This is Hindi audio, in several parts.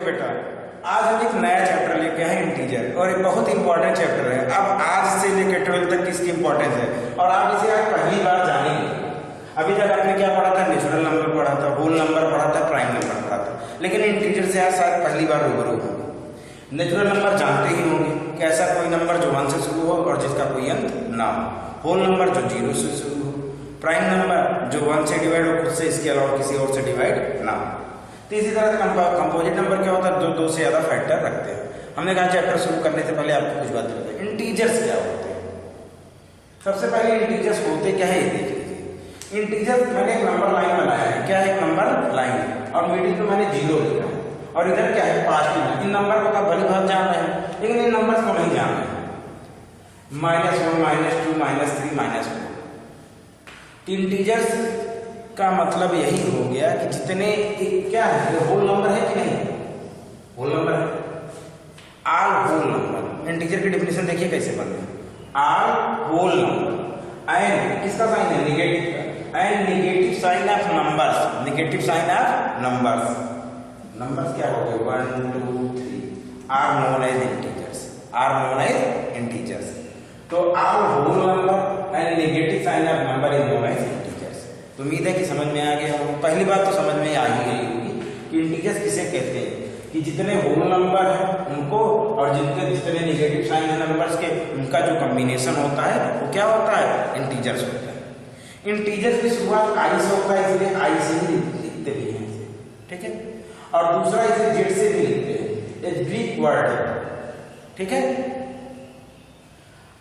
बेटा आज हम एक नया चैप्टर लेके आए इंटीजर और एक बहुत इंपॉर्टेंट चैप्टर है। अब आज से लेकर 12 तक इसकी इंपॉर्टेंस है और आप इसे आज पहली बार जानेंगे। अभी तक आपने क्या पढ़ा था? नेचुरल नंबर पढ़ा था, होल नंबर पढ़ा था, प्राइम नंबर पढ़ा था, लेकिन इंटीजर से आज शायद पहली बार रूबरू होंगे। नेचुरल नंबर जानते ही होंगे कि ऐसा कोई नंबर जो 1 से शुरू हो और जिसका कोई अंत ना हो। होल नंबर जो 0 से शुरू हो। प्राइम नंबर जो 1 से डिवाइड हो खुद से, इसके अलावा किसी और से डिवाइड ना हो। तो इसी तरह कंपोजिट नंबर क्या होता है? जो 2 से ज्यादा फैक्टर रखते हैं। हमने कहा चैप्टर शुरू करने से पहले आपको कुछ बात बताते हैं। इंटीजर्स क्या होते हैं? सबसे पहले इंटीजर्स होते क्या है ये देख लीजिए। इंटीजर्स मैंने एक नंबर लाइन बनाया है। क्या है? एक नंबर लाइन और मिडिल पे मैंने 0 लिखा है और इधर क्या है? पॉजिटिव। इन नंबर को तो भली भांति जान रहे हैं, लेकिन इन नंबर्स को नहीं जान रहे हैं। -1 -2 -3 -4। इंटीजर्स का मतलब यही हो गया कि जितने क्या है, होल नंबर है कि नहीं? होल नंबर है। All whole number. इंटीजर की डेफिनेशन देखिए कैसे बनती है। ऑल होल नंबर एंड किसका साइन है? नेगेटिव का। And negative sign of numbers. Negative sign of numbers. Numbers क्या हो गए? 1 2 3 are known as integers. Are known as integers. तो all whole number and negative sign of number is known as. तो उम्मीद है कि समझ में आ गया होगा। पहली बात तो समझ में आ ही गई होगी कि इंटीजर्स किसे कहते हैं, कि जितने होल नंबर हैं उनको और जितने नेगेटिव साइन है नंबर्स के, उनका जो कॉम्बिनेशन होता है वो क्या होता है? इंटीजर्स होता है। इंटीजर्स की शुरुआत आई से होता है, इसलिए आई से ही लिखते भी हैं, ठीक है। और दूसरा इसे जेड से भी लिखते हैं, एक ग्रीक वर्ड है, ठीक है।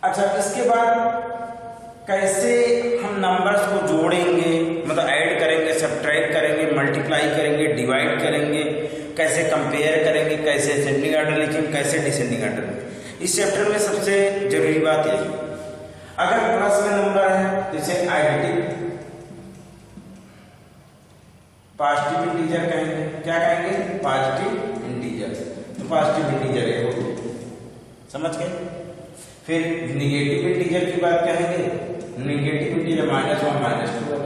अच्छा, इसके बाद कैसे हम नंबर्स को जोड़ेंगे, मतलब ऐड करेंगे, सब्ट्रैक्ट करेंगे, मल्टीप्लाई करेंगे, डिवाइड करेंगे, कैसे कंपेयर करेंगे, कैसे असेंडिंग ऑर्डर लिखेंगे, कैसे डिसेंडिंग ऑर्डर। इस चैप्टर में सबसे जरूरी बात यही, अगर प्लस में नंबर है तो इसे एडिटिव पॉजिटिव इंटीजर कहेंगे। क्या कहेंगे? Positive integer. तो पॉजिटिव इंटीजर है, समझ गए। फिर निगेटिव इंटीजर की बात कहेंगे। Negative integer -1 -2।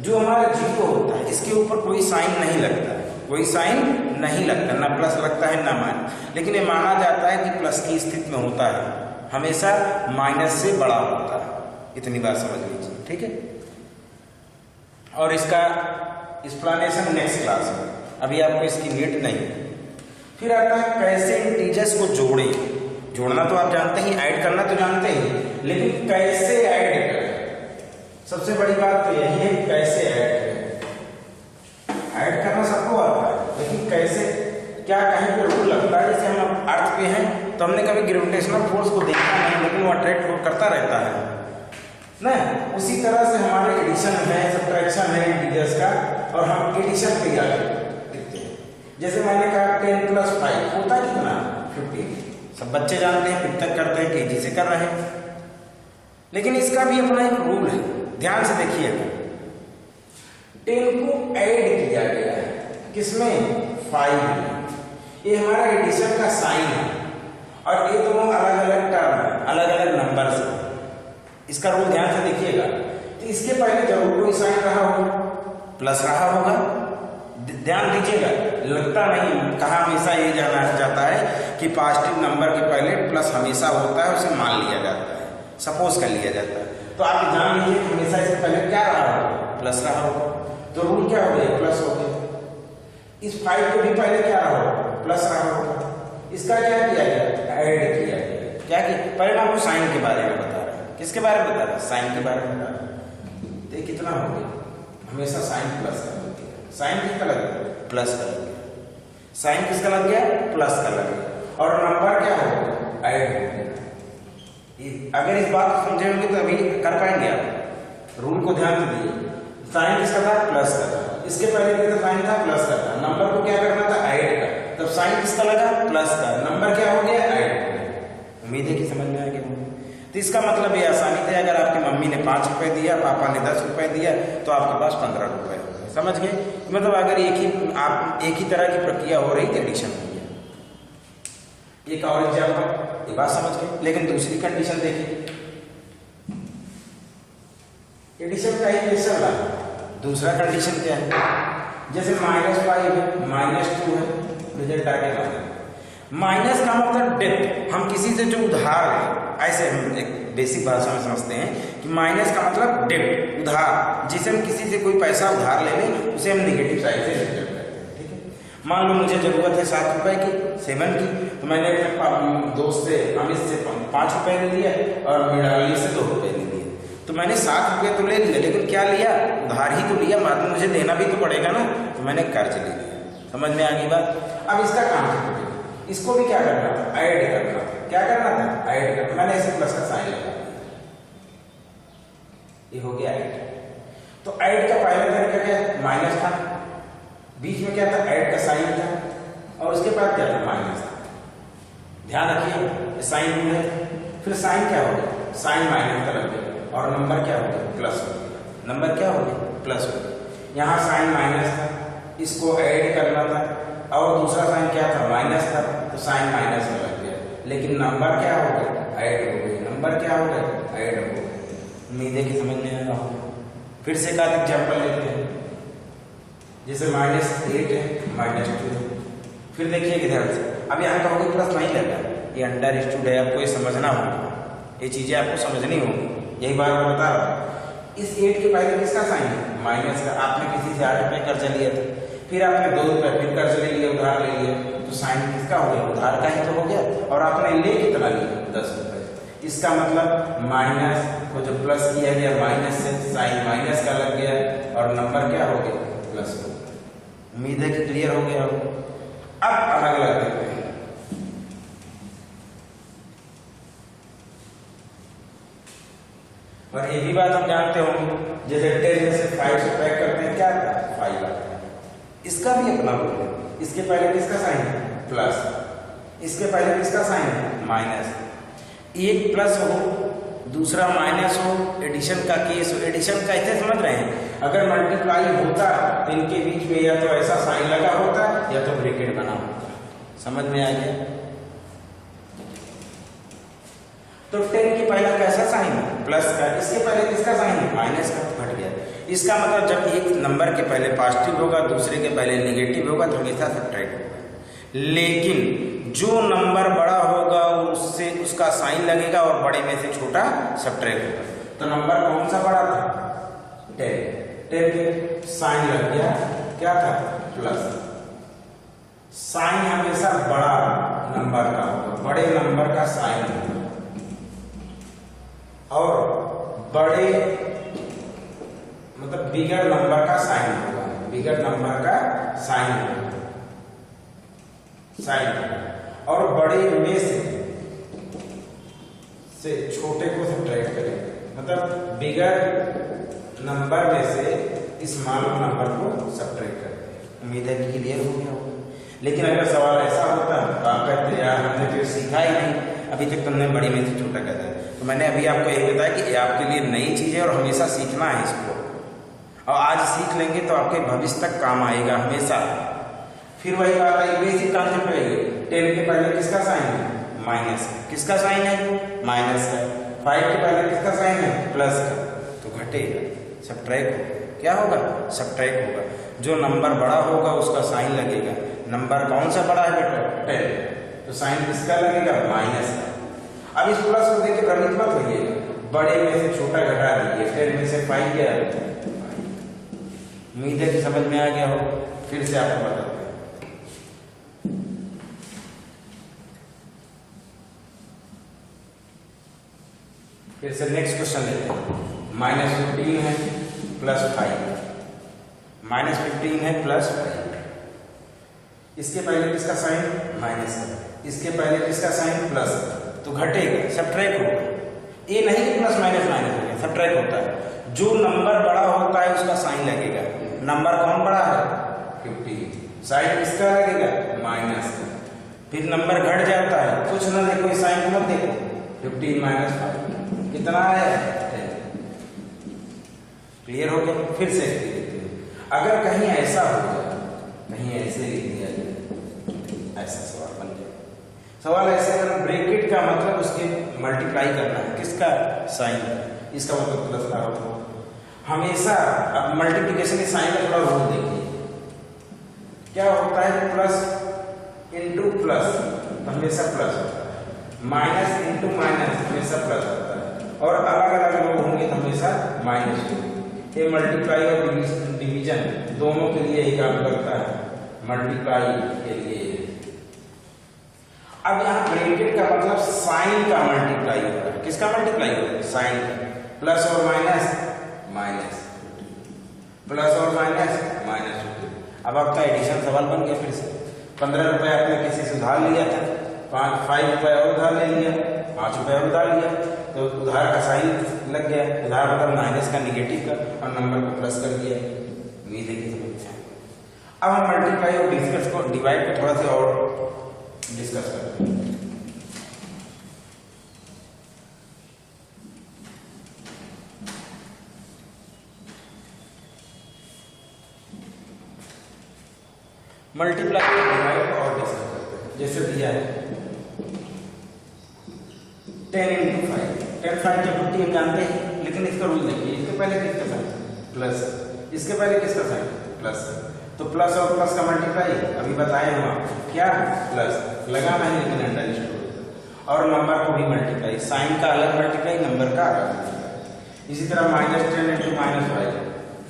जो हमारा 0 होता है इसके ऊपर कोई साइन नहीं लगता है, कोई साइन नहीं लगता, ना प्लस लगता है ना माइनस, लेकिन ये माना जाता है कि प्लस की स्थिति में होता है, हमेशा माइनस से बड़ा होता है। इतनी बात समझ लीजिए, ठीक है। और इसका एक्सप्लेनेशन नेक्स्ट क्लास में, अभी आपको इसकी नीड नहीं। फिर आता है कैसे इंटीजर्स को जोड़े। जोड़ना तो आप जानते ही, ऐड करना तो जानते ही, लेकिन कैसे ऐड करें, सबसे बड़ी बात तो यही है, कैसे ऐड करें। ऐड करना सबको आता है, लेकिन कैसे, क्या कहीं पे रूल लगता है। जैसे हम अर्थ पे हैं तो हमने कभी ग्रेविटेशनल फोर्स को देखा नहीं, लेकिन वो अट्रैक्ट करता रहता है ना। उसी तरह से हमारे एडिशन है, सब्ट्रैक्शन है इंटीजर्स का, और हम एडिशन पे लिखते हैं। जैसे मैंने कहा 10 + 5 होता कितना? 15। सब बच्चे जानते हैं, 5 तक करते हैं, तेजी से कर रहे हैं, लेकिन इसका भी अपना एक रूल है। ध्यान से देखिएगा, 10 को ऐड किया गया है, किसमें? 5 में। ये हमारा एडिशन का साइन है और ये दोनों अलग अलग टर्म है, अलग अलग नंबर से। इसका रूल ध्यान से देखिएगा। तो इसके पहले जरूर कोई साइन रहा होगा, प्लस रहा होगा। ध्यान दीजिएगा, लगता नहीं, कहा हमेशा ये जाना जाता है कि पॉजिटिव नंबर के पहले प्लस हमेशा होता है, उसे मान लिया जाता है, सपोज कर लिया जाता है। तो आप जान लीजिए कि हमेशा इससे पहले क्या रहा होगा? प्लस रहा होगा। तो रूल क्या हो गया? प्लस हो गया। इस 5 के भी पहले क्या रहा होगा? प्लस रहा होगा। इसका क्या किया गया? ऐड किया गया। क्या कि पहले मैं आपको साइन के बारे में बता रहा हूँ। किसके बारे में बता रहा हूँ? साइन के बारे में बता रहा हूँ। तो कितना हो गया? हमेशा साइन प्लस का लग गया। साइन किसका लग गया? प्लस का लग गया। साइन किसका लग गया? प्लस का लग गया। और नंबर क्या हो गया? ऐड हो गया। अगर इस बात को समझेंगे तो अभी कर पाएंगे आप। रूल को ध्यान से दीजिए। साइन किसका था? प्लस का था। इसके पहले किसका साइन था? प्लस का था। नंबर को क्या करना था? ऐड का। तब साइन किसका लगा? प्लस का। नंबर क्या हो गया? ऐड हो गया। उम्मीद है कि समझ में आ गया। तो इसका मतलब ये आसानी थे, अगर आपकी मम्मी ने 5 रुपए दिया, पापा ने 10 रुपए दिया, तो आपके पास 15 रुपए हो गए। समझ गए? मतलब अगर एक ही तरह की प्रक्रिया हो रही थी, एडिशन हो गया। एक और एग्जाम्पल, ये बात समझ गए। लेकिन दूसरी कंडीशन देखिए, एडिशन का ही क्वेश्चन रहा। दूसरा कंडीशन क्या है? जैसे -5 है, -2 है, रिजल्ट आ गया माइनस का मतलब डेब्ट। हम किसी से जो उधार लें, ऐसे हम एक बेसिक भाषा में समझते हैं कि माइनस का मतलब डेब्ट, उधार। जिसे हम किसी से कोई पैसा उधार ले लें उसे हम निगेटिव साइड से रिजल्ट करते हैं, ठीक है। मान लो मुझे जरूरत है 7 रुपए की, 7 की, तो मैंने अपने दोस्त से अमित से 5 रुपए ले लिया और मृणाली से 2 रुपए ले लिए। तो मैंने 7 रुपये तो ले लिया, लेकिन क्या लिया, उधार ही तो लिया, बाद में मुझे देना भी तो पड़ेगा ना, तो मैंने कर्ज ले लिया। समझ में आ गई बात। अब इसका काम है, इसको भी क्या करना था, ऐड करना था। क्या करना था, ऐड करना। मैंने ऐसे प्लस का साइन लगा दिया, ये हो गया ऐड। तो ऐड का पहला तरीका क्या, माइनस था, बीच में क्या था, ऐड का साइन था, और उसके बाद क्या था, माइनस था। ध्यान रखिए साइन रूल है। फिर साइन क्या हो गया, साइन माइनस का लग गया, और नंबर क्या हो गया, प्लस हो गया। नंबर क्या हो गया, प्लस हो गया। यहाँ साइन माइनस था, इसको ऐड करना था, और दूसरा साइन क्या था, माइनस था, तो साइन माइनस में लग गया। लेकिन नंबर क्या हो गया, ऐड हो गया। नंबर क्या हो गया, ऐड हो गया। उम्मीद है कि समझ में आ रहा होगा। फिर से एक आध एग्जाम्पल लेते हैं, जैसे -8 है, -2 है। फिर देखिए कि ध्यान से, अब यहाँ कहोगे प्लस नहीं लगा, ये अंडरस्टूड है, आपको ये समझना होगा, ये चीजें आपको समझनी होगी, यही बात मैं बता रहा हूँ। इस 8 के पहले किसका साइन है, माइनस का। आपने किसी से 8 रुपए कर्जा लिया था, फिर आपने 2 रुपए फिर कर्ज ले लिया, उधार ले लिया, तो साइन किसका हो गया, उधार का ही तो हो गया। और आपने ले कितना लिया, 10 रुपए। इसका मतलब माइनस को जो प्लस किया गया, माइनस से साइन माइनस का लग गया, और नंबर क्या हो गया, प्लस हो गया। उम्मीद है कि क्लियर हो गया। अब अलग अलग देखते हैं। और ये भी बात हम जानते होंगे, जैसे 10 में से 5 से पैक करते हैं, क्या आता है, 5 आता है। इसका भी अपना रूल है। इसके पहले किसका साइन है, प्लस, इसके पहले किसका साइन है, माइनस। एक प्लस हो, दूसरा माइनस हो, एडिशन का केस हो। एडिशन कैसे समझ रहे हैं, अगर मल्टीप्लाई होता तो इनके बीच में या तो ऐसा साइन लगा होता या तो ब्रैकेट बना होता। समझ में आ गया। तो 10 के पहला कैसा साइन है, प्लस का। इसके पहले किसका साइन है, माइनस का, तो घट गया। इसका मतलब जब एक नंबर के पहले पॉजिटिव होगा, दूसरे के पहले नेगेटिव होगा, तो हमेशा सब्ट्रैक्ट होगा। लेकिन जो नंबर बड़ा होगा उससे उसका साइन लगेगा, और बड़े में से छोटा सब्ट्रैक्ट होगा। तो नंबर कौन सा बड़ा था, 10 के साइन लग गया, क्या था, प्लस। साइन हमेशा बड़ा नंबर का होगा, बड़े नंबर का साइन होगा, और बड़े मतलब बिगर नंबर का साइन होगा, बिगर नंबर का साइन होगा, साइन। और बड़े में से छोटे को सब्ट्रैक्ट करेंगे, मतलब बिगर नंबर में से स्मॉल नंबर को सब्ट्रैक्ट करते हैं। उम्मीद है कि क्लियर हो गया होगा। लेकिन अगर सवाल ऐसा होता तो आप कहते यार हमने तो सीखा ही नहीं, अभी तक तुमने बड़ी में से छोटा कहता है। तो मैंने अभी आपको यही बताया कि ये आपके लिए नई चीज है और हमेशा सीखना है इसको, और आज सीख लेंगे तो आपके भविष्य तक काम आएगा हमेशा। फिर वही बात है, बेसिक कॉन्सेप्ट है। 10 के पहले किसका साइन है, माइनस। किसका साइन है, माइनस का। 5 के पहले किसका साइन है, प्लस का, तो घटेगा, सब्ट्रैक्ट होगा। क्या होगा, सब्ट्रैक्ट होगा। जो नंबर बड़ा होगा उसका साइन लगेगा। नंबर कौन सा बड़ा है बेटा, 10, तो साइन किसका लगेगा, माइनस का। अब इस प्लस को देख के भ्रमित मत होइए, बड़े में से छोटा घटा दीजिए। 10 में से 5 गया, उम्मीद है कि समझ में आ गया हो। फिर से आपको बताते हैं। फिर से नेक्स्ट क्वेश्चन लेते हैं। -15 है +5, -15 है +5। इसके पहले किसका साइन, माइनस का। इसके पहले किसका साइन, प्लस, तो घटेगा, सब्ट्रैक्ट होगा। ये नहीं कि प्लस माइनस माइनस हो गया, सब्ट्रैक्ट होता है। जो नंबर बड़ा होता है उसका साइन लगेगा। नंबर कौन बड़ा है, 15, साइन किसका लगेगा, माइनस का। फिर नंबर घट जाता है, कुछ ना देखो, साइन मत देखो, 15 - 5 कितना है, 10। क्लियर हो गया। फिर से देखते हैं, अगर कहीं ऐसा हो जाए, कहीं ऐसे लिख दिया जाए, ऐसा सवाल बन जाए। सवाल ऐसे अगर ब्रैकेट का मतलब उसके मल्टीप्लाई करना है, किसका, साइन, इसका मतलब प्लस का होगा हमेशा। अब मल्टीप्लिकेशन के साइन का थोड़ा रूल देखिए, क्या होता है, प्लस इंटू प्लस हमेशा प्लस होता है, माइनस इंटू माइनस हमेशा प्लस होता है, और अलग अलग लोग होंगे तो हमेशा माइनस होगा। ये मल्टीप्लाई और डिवीजन दोनों के लिए ही काम करता है, मल्टीप्लाई के लिए। अब यहाँ ब्रैकेट का मतलब साइन का मल्टीप्लाई हो रहा है। किसका मल्टीप्लाई हो रहा है? साइन का। प्लस और माइनस, माइनस, प्लस और माइनस, माइनस। अब आपका एडिशन सवाल बन गया फिर से। 15 रुपए आपने किसी से उधार लिया था, 5 रुपए और उधार ले लिया, 5 रुपए और उधार लिया, तो उधार का साइन लग गया। उधार मतलब माइनस का, निगेटिव का, और नंबर को प्लस कर दिया। उम्मीद है कि समझ जाए। अब हम मल्टीप्लाई और डिस्कस को, डिवाइड को थोड़ा सा और डिस्कस करते हैं। मल्टीप्लाई डिवाइड और डिस्कस करते हैं। जैसे दिया है 10 × 5, 10 5 जब 50 हम जानते हैं, लेकिन इसका रूल देखिए। इसके पहले किसका साइन? प्लस। इसके पहले किसका साइन? प्लस। तो प्लस और प्लस का मल्टीप्लाई अभी बताए हम आपको, क्या? प्लस लगाना है, लेकिन अंडरस्टूड। और नंबर को भी मल्टीप्लाई, साइन का अलग मल्टीप्लाई, नंबर का अलग मल्टीप्लाई। इसी तरह -10 × -5,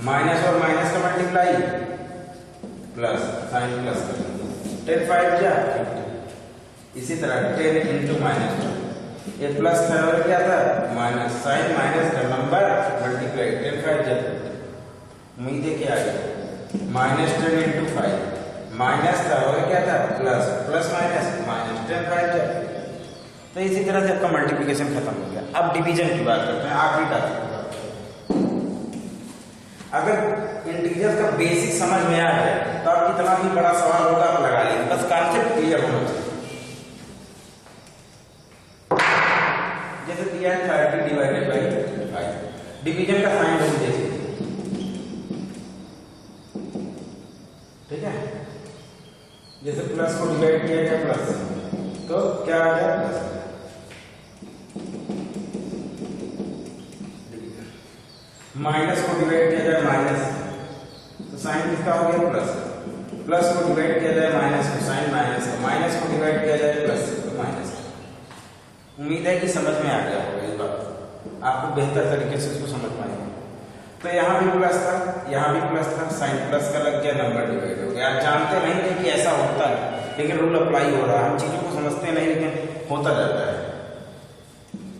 माइनस और माइनस का मल्टीप्लाई प्लस, साइन प्लस कर 10 5 क्या? 50। इसी तरह 10 × -2, ये प्लस था और क्या था? माइनस, साइन माइनस का नंबर मल्टीप्लाई 10 5 जब। उम्मीद है क्या आ गया? -10 × 5, माइनस था और क्या था? प्लस, प्लस माइनस माइनस 10 5 जब। तो इसी तरह से आपका मल्टीप्लिकेशन खत्म हो गया। अब डिवीजन की बात करते हैं, आखिरी टॉपिक की बात करते हैं। अगर इंटीजर का बेसिक समझ में आ जाए तो आप कितना भी बड़ा सवाल होगा आप लगा लेंगे, बस कॉन्सेप्ट क्लियर होना चाहिए। जैसे दिया है 30 / 5, डिवीजन का साइन ढूंढ दीजिए। ठीक है, जैसे प्लस को डिवाइड किया जाए प्लस, तो क्या आ गया? प्लस। माइनस को डिवाइड किया जाए माइनस, तो साइन किसका हो गया? प्लस। प्लस को डिवाइड किया जाए माइनस को, साइन माइनस का। माइनस को डिवाइड किया जाए प्लस, तो माइनस का। उम्मीद है कि समझ में आ गया होगा ये बात, आपको बेहतर तरीके से इसको समझ पाएंगे। तो यहाँ भी प्लस था, यहाँ भी प्लस था, साइन प्लस का लग गया, नंबर डिवाइड हो गया। आप जानते नहीं थे कि ऐसा होता है, लेकिन रूल अप्लाई हो रहा है। हम चीजों को समझते नहीं, लेकिन होता जाता है।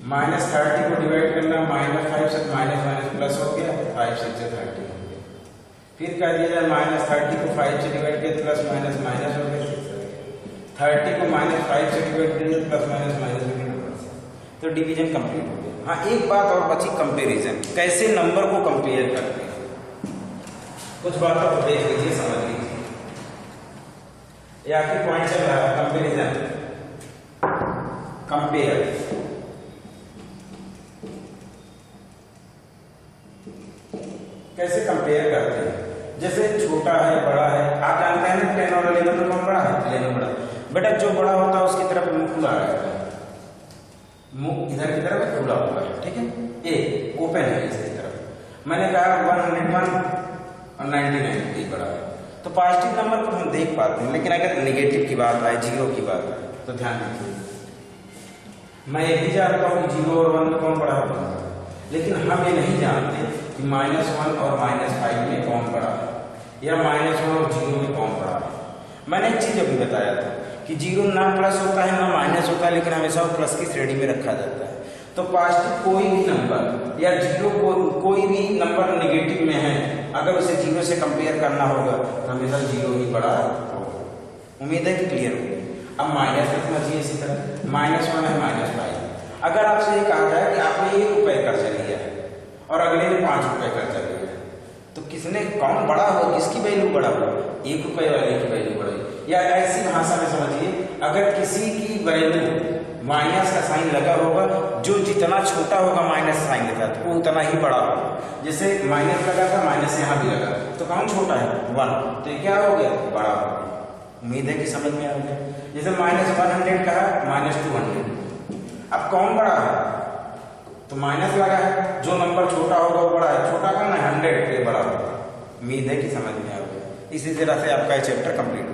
-30 को डिवाइड करना, -5 से माइनस माइनस प्लस हो गया, 5 से 30 हो गया। फिर कह दिया जाए -30 को 5 से डिवाइड किया, प्लस माइनस माइनस हो गया, 6 हो गया। 30 को -5 से डिवाइड किया, प्लस माइनस माइनस हो गया, तो डिवीजन कंप्लीट हो गया। हाँ, एक बात और बची, कंपैरिजन। कैसे नंबर को कंपेयर करते हैं, कुछ बातों को देख लीजिए, समझ लीजिए। ये आखिरी पॉइंट चल रहा है, कंपैरिजन, कंपेयर। कैसे कंपेयर करते हैं? जैसे छोटा है, बड़ा है, आप जानते हैं ना 10 और 11 में कौन बड़ा है? 11 बड़ा। बेटा जो बड़ा होता है उसकी तरफ मुंह खुला रहता है, मुंह इधर की तरफ खुला हुआ है। ठीक है, ए ओपन है इसकी तरफ। मैंने कहा 101 और 99 ये बड़ा है, तो पॉजिटिव नंबर को हम देख पाते हैं। लेकिन अगर नेगेटिव की बात आए, 0 की बात आए, तो ध्यान दीजिए। मैं ये भी जानता हूँ कि 0 और 1 में कौन बड़ा है, लेकिन हम ये नहीं जानते कि -1 और -5 में कौन बड़ा है, या -1 और 0 में कौन बड़ा है। मैंने एक चीज अभी बताया था कि 0 ना प्लस होता है ना माइनस होता है, लेकिन हमेशा वो प्लस की श्रेणी में रखा जाता है। तो पॉजिटिव कोई भी नंबर या 0 कोई भी नंबर नेगेटिव में है, अगर उसे 0 से कंपेयर करना होगा तो हमेशा 0 ही बड़ा होगा। उम्मीद है कि क्लियर होगी। अब माइनस रखना चाहिए इसी तरह, -1 है -5। अगर आपसे ये कहा जाए कि आपने 1 रुपए कर्जा लिया है और अगले ने 5 रुपए कर्जा लिया है, तो किसने कौन बड़ा हो, किसकी वैल्यू बड़ा हो? 1 रुपए वाले की वैल्यू बड़ी। या ऐसी भाषा में समझिए, अगर किसी की वैल्यू माइनस का साइन लगा होगा, जो जितना छोटा होगा माइनस साइन के साथ, वो उतना ही बड़ा होगा। जैसे माइनस लगा था, माइनस यहाँ भी लगा, तो कौन छोटा है? 1, तो ये क्या हो गया? बड़ा हो गया। उम्मीद है कि समझ में आ गया। जैसे -100 कहा, -200, अब कौन बड़ा है? तो माइनस लगा है, जो नंबर छोटा होगा वो बड़ा है। छोटा कौन है? 100 पे बड़ा होगा। उम्मीद है कि समझ में आ गया। इसी तरह से आपका ये चैप्टर कंप्लीट हो।